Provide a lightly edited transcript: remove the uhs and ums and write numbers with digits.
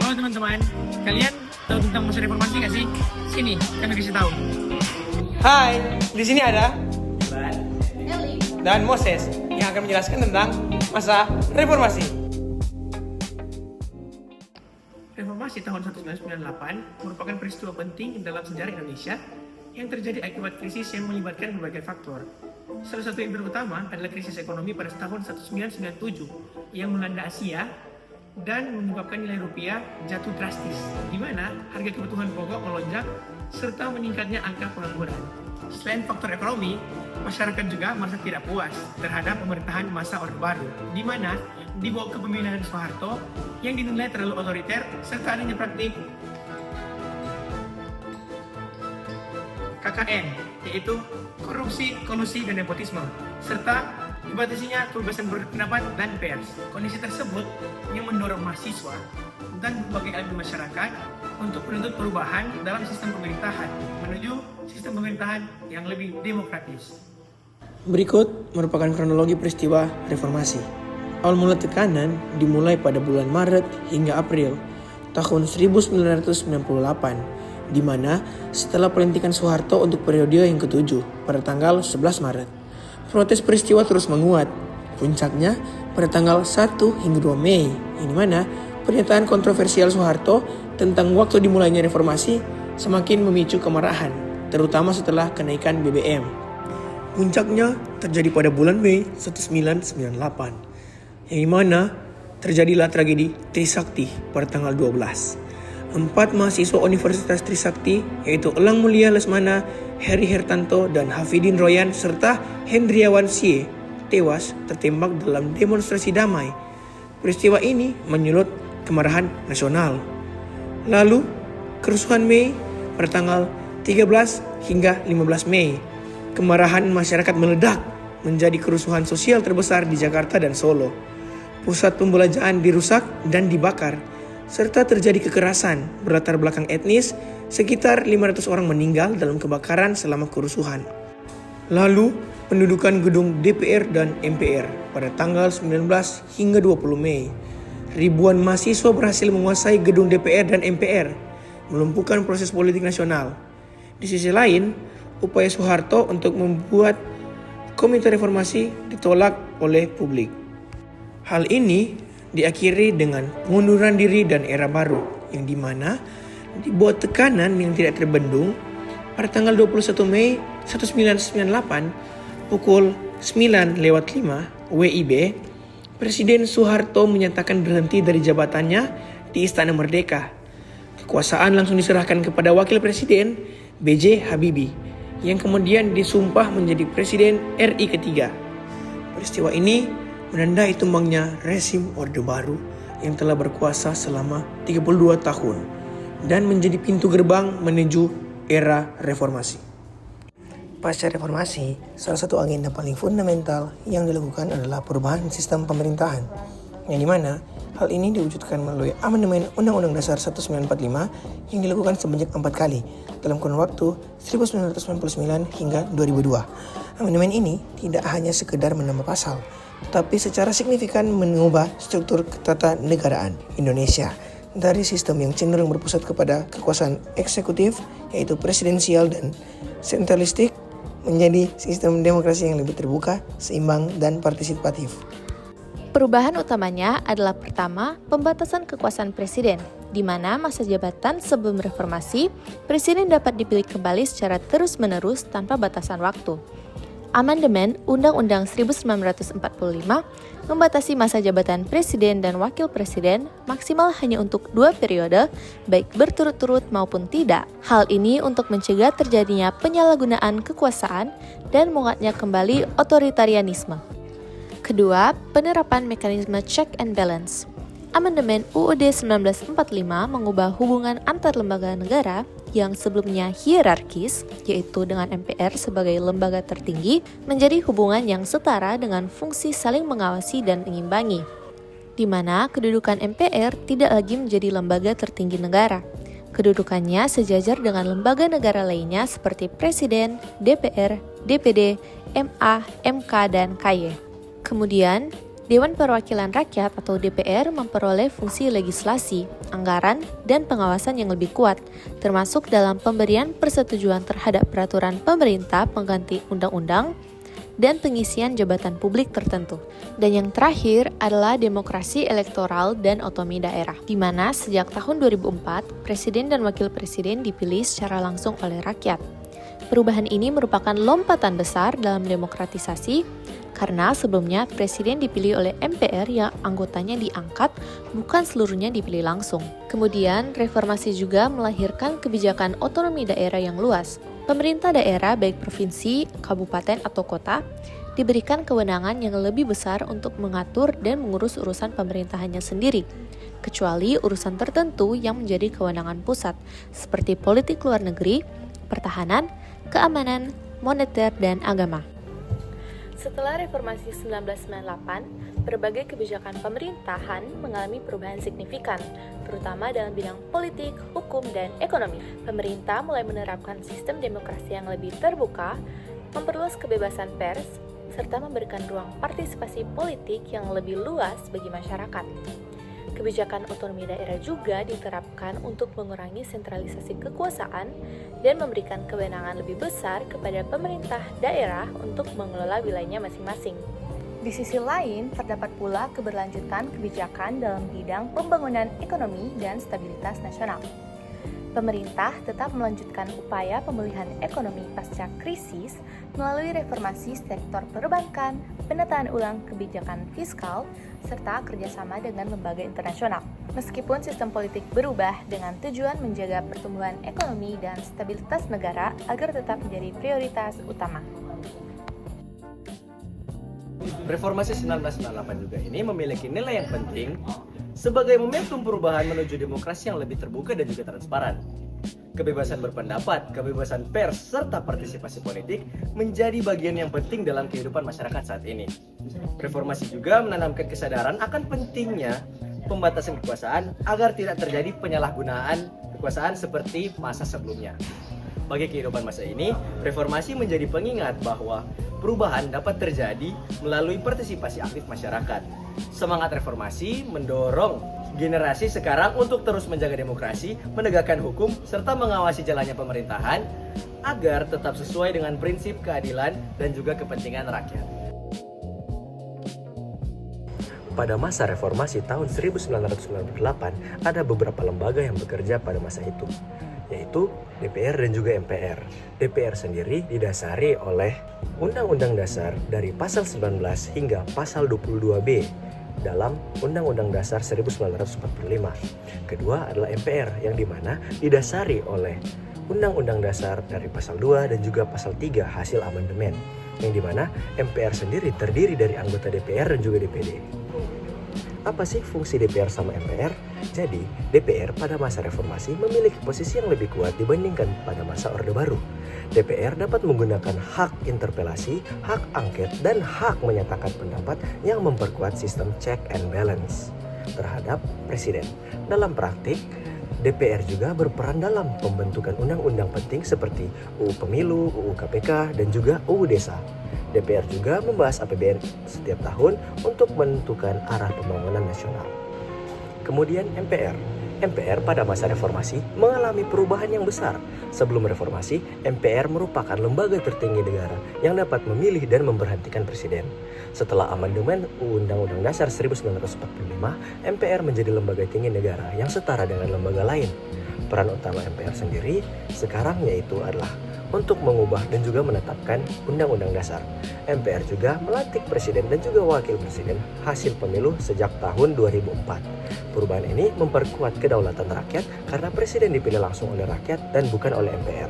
Halo teman-teman, kalian tahu tentang masa reformasi nggak sih? Sini, kami kasih tahu. Hai, di sini ada Eli. dan Moses yang akan menjelaskan tentang masa reformasi. Reformasi tahun 1998 merupakan peristiwa penting dalam sejarah Indonesia yang terjadi akibat krisis yang melibatkan berbagai faktor. Salah satu yang terutama adalah krisis ekonomi pada tahun 1997 yang melanda Asia dan menyebabkan nilai rupiah jatuh drastis, di mana harga kebutuhan pokok melonjak serta meningkatnya angka pengangguran. Selain faktor ekonomi, masyarakat juga merasa tidak puas terhadap pemerintahan masa Orde Baru, di mana di bawah kepemimpinan Soeharto yang dinilai terlalu otoriter serta adanya praktik KKN, yaitu korupsi, kolusi, dan nepotisme, serta dibatasinya kebebasan berpendapat dan pers. Kondisi tersebut yang mendorong mahasiswa dan berbagai elemen masyarakat untuk menuntut perubahan dalam sistem pemerintahan menuju sistem pemerintahan yang lebih demokratis. Berikut merupakan kronologi peristiwa reformasi. Awal mula tekanan dimulai pada bulan Maret hingga April tahun 1998, di mana setelah pelantikan Soeharto untuk periode yang ke-7 pada tanggal 11 Maret. Protes peristiwa terus menguat. Puncaknya pada tanggal 1 hingga 2 Mei, di mana pernyataan kontroversial Soeharto tentang waktu dimulainya reformasi semakin memicu kemarahan, terutama setelah kenaikan BBM. Puncaknya terjadi pada bulan Mei 1998, yang dimana terjadilah tragedi Trisakti pada tanggal 12. 4 mahasiswa Universitas Trisakti, yaitu Elang Mulia Lesmana, Heri Hertanto, dan Hafidin Royan, serta Hendriawan Sie, tewas tertembak dalam demonstrasi damai. Peristiwa ini menyulut kemarahan nasional. Lalu, kerusuhan Mei pada tanggal 13 hingga 15 Mei. Kemarahan masyarakat meledak menjadi kerusuhan sosial terbesar di Jakarta dan Solo. Pusat pembelanjaan dirusak dan dibakar, serta terjadi kekerasan berlatar belakang etnis. Sekitar 500 orang meninggal dalam kebakaran selama kerusuhan. Lalu, pendudukan gedung DPR dan MPR pada tanggal 19 hingga 20 Mei. Ribuan mahasiswa berhasil menguasai gedung DPR dan MPR, melumpuhkan proses politik nasional. Di sisi lain, upaya Soeharto untuk membuat komite reformasi ditolak oleh publik. Hal ini diakhiri dengan pengunduran diri dan era baru, yang dimana dibuat tekanan yang tidak terbendung pada tanggal 21 Mei 1998 pukul 9:05 WIB, Presiden Soeharto menyatakan berhenti dari jabatannya di Istana Merdeka. Kekuasaan langsung diserahkan kepada Wakil Presiden B.J. Habibie, yang kemudian disumpah menjadi Presiden RI ketiga. Peristiwa ini menandai tumbangnya rezim Orde Baru yang telah berkuasa selama 32 tahun dan menjadi pintu gerbang menuju era reformasi. Pasca reformasi, salah satu agenda paling fundamental yang dilakukan adalah perubahan sistem pemerintahan, yang dimana hal ini diwujudkan melalui amandemen Undang-Undang Dasar 1945 yang dilakukan sebanyak 4 kali dalam kurun waktu 1999 hingga 2002. Amandemen ini tidak hanya sekedar menambah pasal, tetapi secara signifikan mengubah struktur ketatanegaraan Indonesia dari sistem yang cenderung berpusat kepada kekuasaan eksekutif, yaitu presidensial dan sentralistik, menjadi sistem demokrasi yang lebih terbuka, seimbang, dan partisipatif. Perubahan utamanya adalah pertama, pembatasan kekuasaan presiden, di mana masa jabatan sebelum reformasi, presiden dapat dipilih kembali secara terus-menerus tanpa batasan waktu. Amandemen Undang-Undang 1945 membatasi masa jabatan presiden dan wakil presiden maksimal hanya untuk 2 periode, baik berturut-turut maupun tidak. Hal ini untuk mencegah terjadinya penyalahgunaan kekuasaan dan menguatnya kembali otoritarianisme. Kedua, penerapan mekanisme check and balance. Amandemen UUD 1945 mengubah hubungan antar lembaga negara yang sebelumnya hierarkis, yaitu dengan MPR sebagai lembaga tertinggi, menjadi hubungan yang setara dengan fungsi saling mengawasi dan mengimbangi, di mana kedudukan MPR tidak lagi menjadi lembaga tertinggi negara. Kedudukannya sejajar dengan lembaga negara lainnya seperti Presiden, DPR, DPD, MA, MK, dan KY. Kemudian, Dewan Perwakilan Rakyat atau DPR memperoleh fungsi legislasi, anggaran, dan pengawasan yang lebih kuat, termasuk dalam pemberian persetujuan terhadap peraturan pemerintah pengganti undang-undang dan pengisian jabatan publik tertentu. Dan yang terakhir adalah demokrasi elektoral dan otonomi daerah, di mana sejak tahun 2004, presiden dan wakil presiden dipilih secara langsung oleh rakyat. Perubahan ini merupakan lompatan besar dalam demokratisasi, karena sebelumnya presiden dipilih oleh MPR yang anggotanya diangkat, bukan seluruhnya dipilih langsung. Kemudian, reformasi juga melahirkan kebijakan otonomi daerah yang luas. Pemerintah daerah baik provinsi, kabupaten, atau kota diberikan kewenangan yang lebih besar untuk mengatur dan mengurus urusan pemerintahannya sendiri, kecuali urusan tertentu yang menjadi kewenangan pusat, seperti politik luar negeri, pertahanan, keamanan, moneter, dan agama. Setelah reformasi 1998, berbagai kebijakan pemerintahan mengalami perubahan signifikan, terutama dalam bidang politik, hukum, dan ekonomi. Pemerintah mulai menerapkan sistem demokrasi yang lebih terbuka, memperluas kebebasan pers, serta memberikan ruang partisipasi politik yang lebih luas bagi masyarakat. Kebijakan otonomi daerah juga diterapkan untuk mengurangi sentralisasi kekuasaan dan memberikan kewenangan lebih besar kepada pemerintah daerah untuk mengelola wilayahnya masing-masing. Di sisi lain, terdapat pula keberlanjutan kebijakan dalam bidang pembangunan ekonomi dan stabilitas nasional. Pemerintah tetap melanjutkan upaya pemulihan ekonomi pasca krisis melalui reformasi sektor perbankan, penataan ulang kebijakan fiskal, serta kerjasama dengan lembaga internasional. Meskipun sistem politik berubah dengan tujuan menjaga pertumbuhan ekonomi dan stabilitas negara agar tetap menjadi prioritas utama. Reformasi 1998 juga ini memiliki nilai yang penting sebagai momentum perubahan menuju demokrasi yang lebih terbuka dan juga transparan. Kebebasan berpendapat, kebebasan pers, serta partisipasi politik menjadi bagian yang penting dalam kehidupan masyarakat saat ini. Reformasi juga menanamkan kesadaran akan pentingnya pembatasan kekuasaan agar tidak terjadi penyalahgunaan kekuasaan seperti masa sebelumnya. Bagi kehidupan masa ini, reformasi menjadi pengingat bahwa perubahan dapat terjadi melalui partisipasi aktif masyarakat. Semangat reformasi mendorong generasi sekarang untuk terus menjaga demokrasi, menegakkan hukum, serta mengawasi jalannya pemerintahan agar tetap sesuai dengan prinsip keadilan dan juga kepentingan rakyat. Pada masa reformasi tahun 1998, ada beberapa lembaga yang bekerja pada masa itu, yaitu DPR dan juga MPR. DPR sendiri didasari oleh Undang-Undang Dasar dari pasal 19 hingga pasal 22B dalam Undang-Undang Dasar 1945. Kedua adalah MPR yang dimana didasari oleh Undang-Undang Dasar dari pasal 2 dan juga pasal 3 hasil amandemen, yang dimana MPR sendiri terdiri dari anggota DPR dan juga DPD. Apa sih fungsi DPR sama MPR? Jadi, DPR pada masa reformasi memiliki posisi yang lebih kuat dibandingkan pada masa Orde Baru. DPR dapat menggunakan hak interpelasi, hak angket, dan hak menyatakan pendapat yang memperkuat sistem check and balance terhadap presiden. Dalam praktik, DPR juga berperan dalam pembentukan undang-undang penting seperti UU Pemilu, UU KPK, dan juga UU Desa. DPR juga membahas APBN setiap tahun untuk menentukan arah pembangunan nasional. Kemudian MPR. MPR pada masa reformasi mengalami perubahan yang besar. Sebelum reformasi, MPR merupakan lembaga tertinggi negara yang dapat memilih dan memberhentikan presiden. Setelah amandemen Undang-Undang Dasar 1945, MPR menjadi lembaga tinggi negara yang setara dengan lembaga lain. Peran utama MPR sendiri sekarang yaitu adalah untuk mengubah dan juga menetapkan Undang-Undang Dasar. MPR juga melantik presiden dan juga wakil presiden hasil pemilu sejak tahun 2004. Perubahan ini memperkuat kedaulatan rakyat karena presiden dipilih langsung oleh rakyat dan bukan oleh MPR.